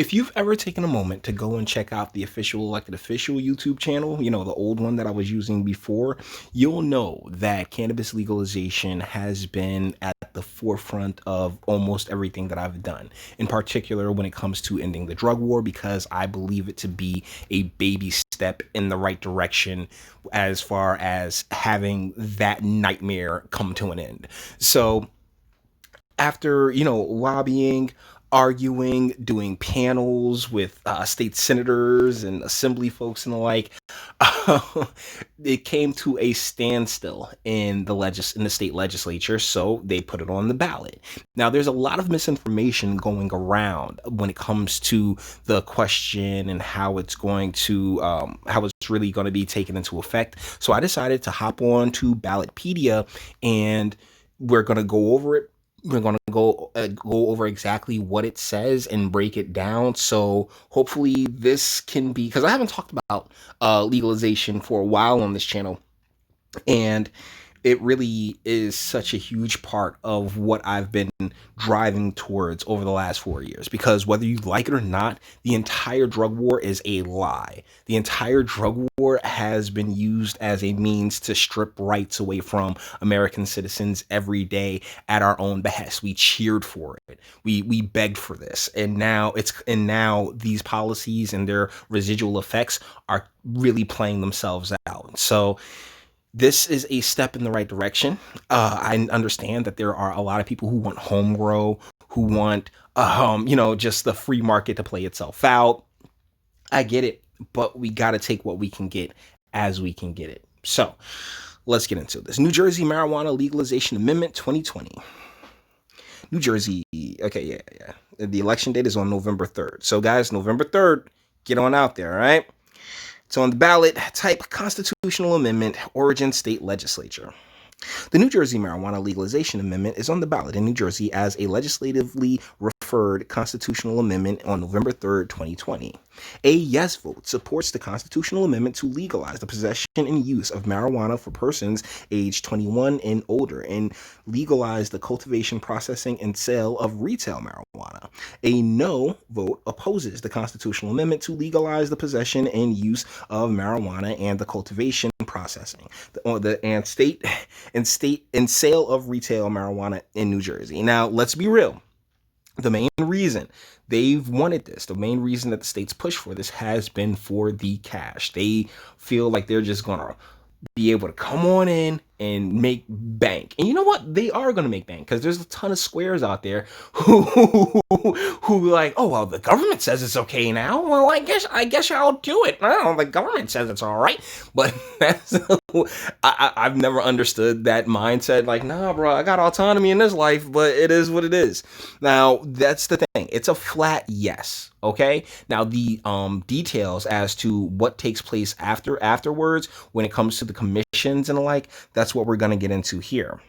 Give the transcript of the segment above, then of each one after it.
If you've ever taken a moment to go and check out the official elected official YouTube channel, the old one that I was using before, you'll know that cannabis legalization has been at the forefront of almost everything that I've done, in particular when it comes to ending the drug war, because I believe it to be a baby step in the right direction as far as having that nightmare come to an end. So, after lobbying, arguing, doing panels with state senators and assembly folks and the like, it came to a standstill in the state legislature. So they put it on the ballot. Now, there's a lot of misinformation going around when it comes to the question and how it's really going to be taken into effect. So I decided to hop on to Ballotpedia, and we're going to go over it. We're going to go over exactly what it says and break it down. So hopefully this can be, because I haven't talked about legalization for a while on this channel, and it really is such a huge part of what I've been driving towards over the last 4 years. Because whether you like it or not, the entire drug war is a lie. The entire drug war has been used as a means to strip rights away from American citizens every day at our own behest. We cheered for it. We begged for this. And now these policies and their residual effects are really playing themselves out. So this is a step in the right direction. I understand that there are a lot of people who want home grow, who want, just the free market to play itself out. I get it, but we got to take what we can get as we can get it. So let's get into this. New Jersey Marijuana Legalization Amendment 2020. New Jersey. Okay, yeah. The election date is on November 3rd. So guys, November 3rd, get on out there, all right? So on the ballot, type constitutional amendment, origin state legislature. The New Jersey Marijuana Legalization Amendment is on the ballot in New Jersey as a legislatively referred constitutional amendment on November 3rd, 2020. A yes vote supports the constitutional amendment to legalize the possession and use of marijuana for persons aged 21 and older and legalize the cultivation, processing, and sale of retail marijuana. A no vote opposes the constitutional amendment to legalize the possession and use of marijuana and the cultivation, processing, and sale of retail marijuana in New Jersey. Now, let's be real. The main reason they've wanted this, the main reason that the states push for this has been for the cash. They feel like they're just going to be able to come on in and make bank. And you know what? They are going to make bank, because there's a ton of squares out there who like, oh, well, the government says it's okay now. Well, I guess I'll do it. No, the government says it's all right. But I've never understood that mindset. Like, nah, bro, I got autonomy in this life, but it is what it is. Now, that's the thing. It's a flat yes. Okay. Now, the details as to what takes place afterwards when it comes to the commissions and the like, that's what we're going to get into here.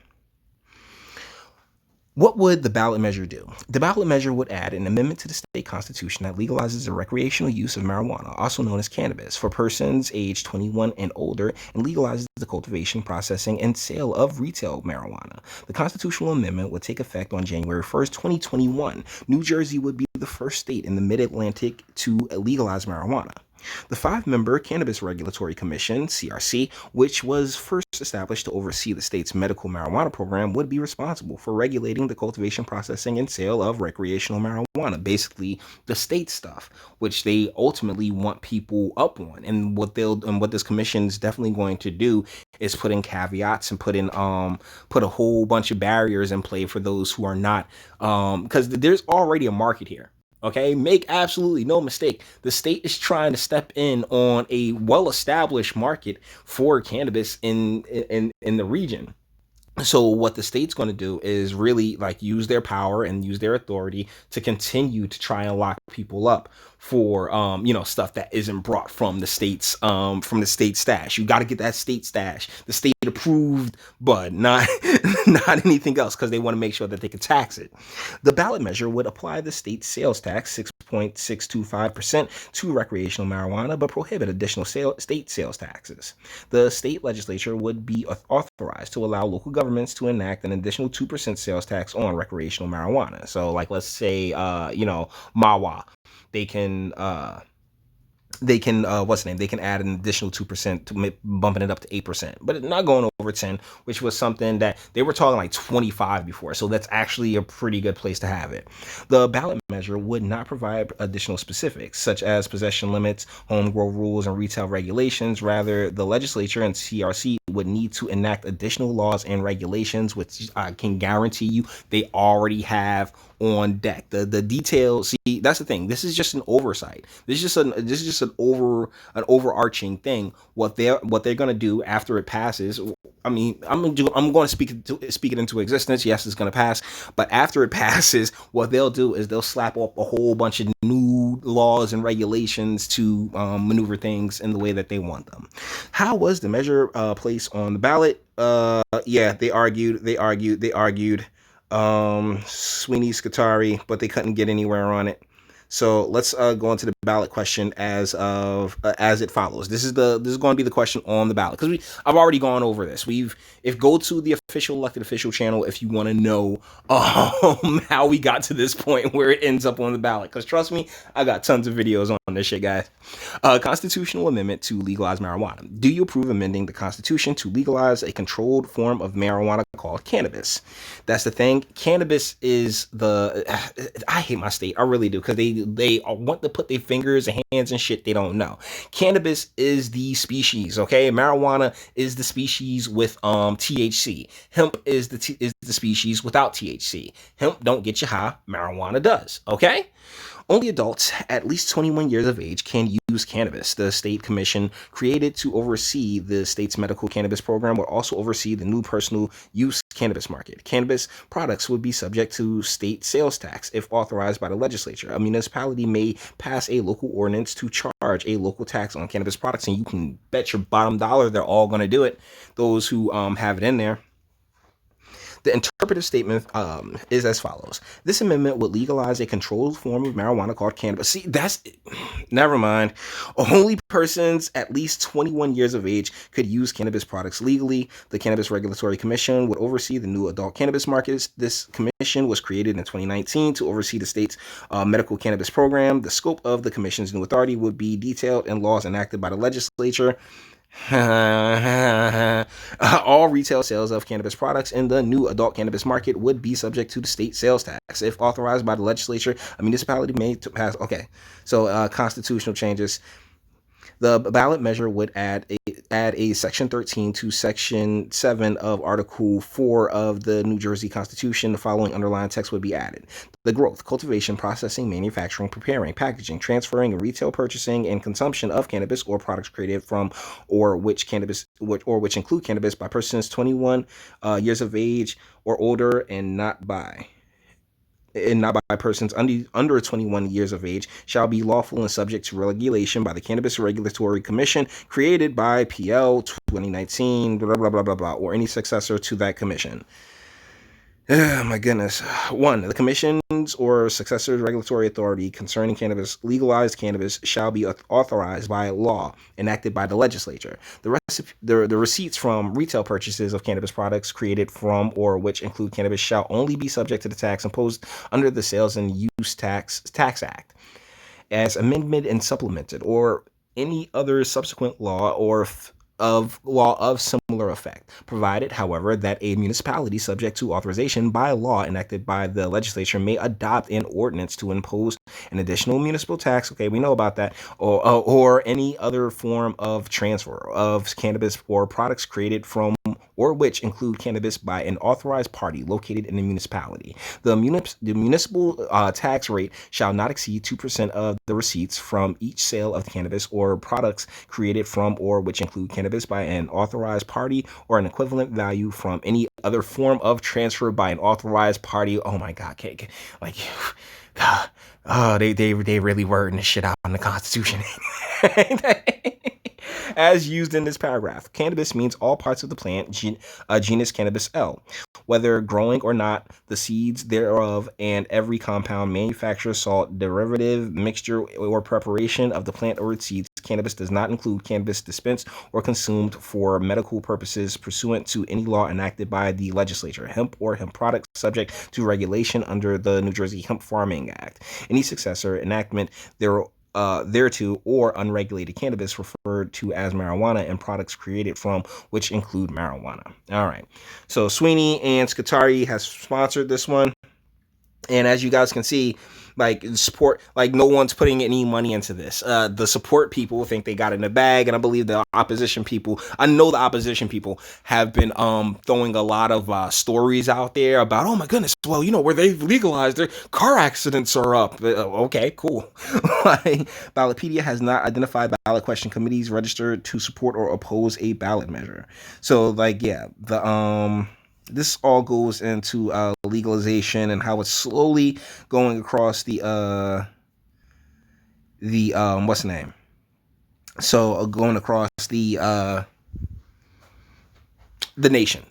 What would the ballot measure do? The ballot measure would add an amendment to the state constitution that legalizes the recreational use of marijuana, also known as cannabis, for persons aged 21 and older, and legalizes the cultivation, processing, and sale of retail marijuana. The constitutional amendment would take effect on January 1st, 2021. New Jersey would be the first state in the Mid-Atlantic to legalize marijuana. The 5-member Cannabis Regulatory Commission, CRC, which was first established to oversee the state's medical marijuana program, would be responsible for regulating the cultivation, processing, and sale of recreational marijuana, basically the state stuff, which they ultimately want people up on. And what this commission is definitely going to do is put in caveats and put a whole bunch of barriers in play for those who are not, because there's already a market here. Okay, make absolutely no mistake. The state is trying to step in on a well-established market for cannabis in the region. So what the state's going to do is really like use their power and use their authority to continue to try and lock people up for stuff that isn't brought from the state's stash. You got to get that state stash, the state approved, but not not anything else, because they want to make sure that they can tax it. The ballot measure would apply the state sales tax 6.625% to recreational marijuana, but prohibit additional state sales taxes. The state legislature would be authorized to allow local governments to enact an additional 2% sales tax on recreational marijuana. So, like, let's say, Mawa, they can what's the name? They can add an additional 2% to bumping it up to 8%, but not going over 10, which was something that they were talking like 25 before. So that's actually a pretty good place to have it. The ballot measure would not provide additional specifics such as possession limits, home grow rules, and retail regulations. Rather, the legislature and CRC would need to enact additional laws and regulations, which I can guarantee you they already have on deck. The details. See, that's the thing. This is just an oversight. This is just an overarching thing. What they're gonna do after it passes. I mean, I'm going to speak it into existence. Yes, it's going to pass. But after it passes, what they'll do is they'll slap up a whole bunch of new laws and regulations to maneuver things in the way that they want them. How was the measure placed on the ballot? Yeah, they argued. Sweeney Scutari, but they couldn't get anywhere on it. So let's go into the ballot question as it follows. This is going to be the question on the ballot because I've already gone over this. Go to the official elected official channel if you want to know how we got to this point where it ends up on the ballot. Because trust me, I got tons of videos on this shit, guys. Constitutional amendment to legalize marijuana. Do you approve amending the Constitution to legalize a controlled form of marijuana called cannabis? That's the thing. Cannabis is I hate my state. I really do because they want to put their fingers and hands and shit they don't know. Cannabis is the species, okay? Marijuana is the species with THC. Hemp is the species without THC. Hemp don't get you high. Marijuana does, okay? Only adults at least 21 years of age can use cannabis. The state commission created to oversee the state's medical cannabis program will also oversee the new personal use cannabis market. Cannabis products would be subject to state sales tax if authorized by the legislature. A municipality may pass a local ordinance to charge a local tax on cannabis products, and you can bet your bottom dollar they're all going to do it. Those who have it in there. The interpretive statement is as follows. This amendment would legalize a controlled form of marijuana called cannabis. See, never mind. Only persons at least 21 years of age could use cannabis products legally. The Cannabis Regulatory Commission would oversee the new adult cannabis markets. This commission was created in 2019 to oversee the state's medical cannabis program. The scope of the commission's new authority would be detailed in laws enacted by the legislature. All retail sales of cannabis products in the new adult cannabis market would be subject to the state sales tax. If authorized by the legislature, a municipality may pass. Okay, so constitutional changes. The ballot measure would add a Section 13 to Section 7 of Article 4 of the New Jersey Constitution. The following underlying text would be added. The growth, cultivation, processing, manufacturing, preparing, packaging, transferring, retail purchasing, and consumption of cannabis or products created from or which include cannabis by persons 21 years of age or older and not by persons under 21 years of age shall be lawful and subject to regulation by the Cannabis Regulatory Commission created by PL 2019, blah, blah, blah, blah, blah, or any successor to that commission. Oh, my goodness. 1. The commission's or successor's regulatory authority concerning cannabis, legalized cannabis, shall be authorized by law enacted by the legislature. The receipts from retail purchases of cannabis products created from or which include cannabis shall only be subject to the tax imposed under the Sales and Use Tax Act, as amended and supplemented, or any other subsequent law of similar effect, provided, however, that a municipality subject to authorization by law enacted by the legislature may adopt an ordinance to impose an additional municipal tax, okay, we know about that, or any other form of transfer of cannabis or products created from or which include cannabis by an authorized party located in the municipality. The municipal tax rate shall not exceed 2% of the receipts from each sale of cannabis or products created from or which include cannabis by an authorized party, or an equivalent value from any other form of transfer by an authorized party. Oh my God, like, they really wording this shit out in the Constitution. As used in this paragraph, cannabis means all parts of the plant, genus Cannabis L, whether growing or not, the seeds thereof, and every compound, manufacture, salt, derivative, mixture, or preparation of the plant or its seeds. Cannabis does not include cannabis dispensed or consumed for medical purposes pursuant to any law enacted by the legislature. Hemp or hemp products subject to regulation under the New Jersey Hemp Farming Act. Any successor enactment thereto, or unregulated cannabis referred to as marijuana, and products created from, which include marijuana. All right. So Sweeney and Scutari has sponsored this one. And as you guys can see, like support, like no one's putting any money into this. The support people think they got it in the bag, and I believe the opposition people, I know the opposition people have been throwing a lot of stories out there about, oh my goodness, well, you know, where they've legalized, their car accidents are up. Okay, cool. Like, Ballotpedia has not identified ballot question committees registered to support or oppose a ballot measure. So like, yeah, this all goes into legalization and how it's slowly going across the what's the name? So going across the nation.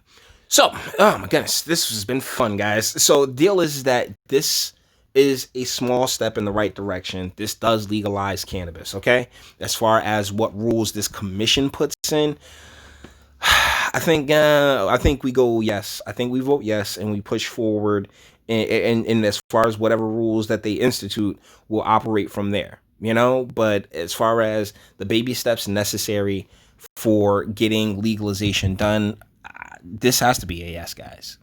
So, oh my goodness, this has been fun, guys. So the deal is that this is a small step in the right direction. This does legalize cannabis, okay? As far as what rules this commission puts in, I think we go yes. I think we vote yes, and we push forward. And as far as whatever rules that they institute, will operate from there. You know, but as far as the baby steps necessary for getting legalization done, this has to be a yes, guys.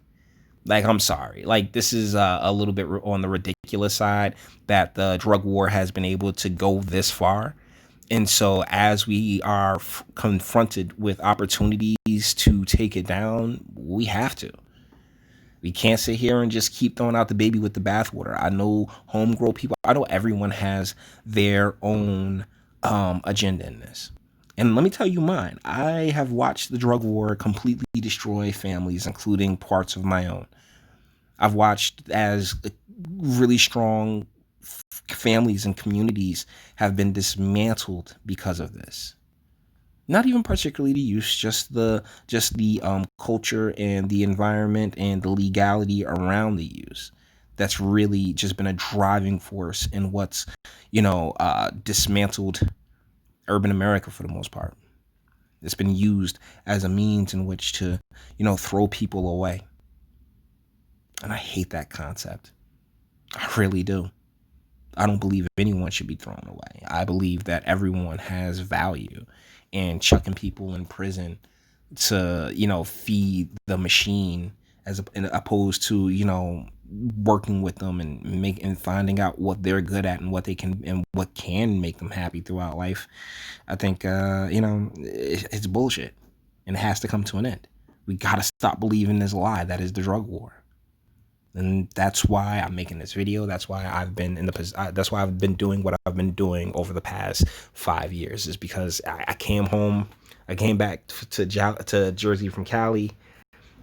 Like, I'm sorry. Like, this is a little bit on the ridiculous side that the drug war has been able to go this far. And so as we are confronted with opportunities to take it down, we have to. We can't sit here and just keep throwing out the baby with the bathwater. I know homegrown people. I know everyone has their own agenda in this. And let me tell you mine. I have watched the drug war completely destroy families, including parts of my own. I've watched as really strong families and communities have been dismantled because of this. Not even particularly the use, just the culture and the environment and the legality around the use. That's really just been a driving force in what's, dismantled urban America for the most part. It's been used as a means in which to, throw people away. And I hate that concept. I really do. I don't believe anyone should be thrown away. I believe that everyone has value, and chucking people in prison to, feed the machine as opposed to, working with them and finding out what they're good at and what they can and what can make them happy throughout life. I think, it's bullshit, and it has to come to an end. We got to stop believing this lie that is the drug war. And that's why I'm making this video. That's why I've been that's why I've been doing what I've been doing over the past 5 years, is because I came home. I came back to Jersey from Cali,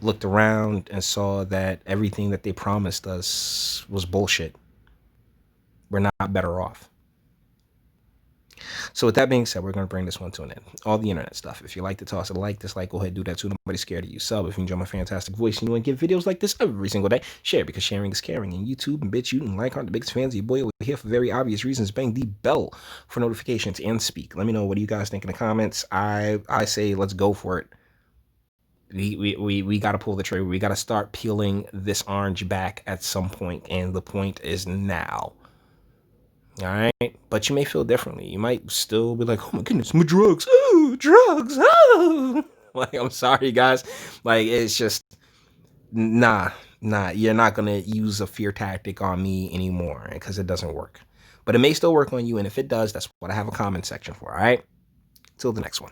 looked around and saw that everything that they promised us was bullshit. We're not better off. So with that being said, we're going to bring this one to an end. All the internet stuff. If you like to toss a like, dislike, go ahead and do that too. Nobody's scared of you. Sub if you enjoy my fantastic voice and you want to get videos like this every single day. Share, because sharing is caring. And YouTube and BitChute and like aren't the biggest fans of your boy over here for very obvious reasons. Bang the bell for notifications and speak. Let me know what do you guys think in the comments. I say let's go for it. We got to pull the trigger. We got to start peeling this orange back at some point, and the point is now. All right, but you may feel differently. You might still be like, "Oh my goodness, my drugs! Oh, drugs! Oh!" Like, I'm sorry, guys. Like, it's just nah. You're not gonna use a fear tactic on me anymore because it doesn't work. But it may still work on you, and if it does, that's what I have a comment section for. All right. Till the next one.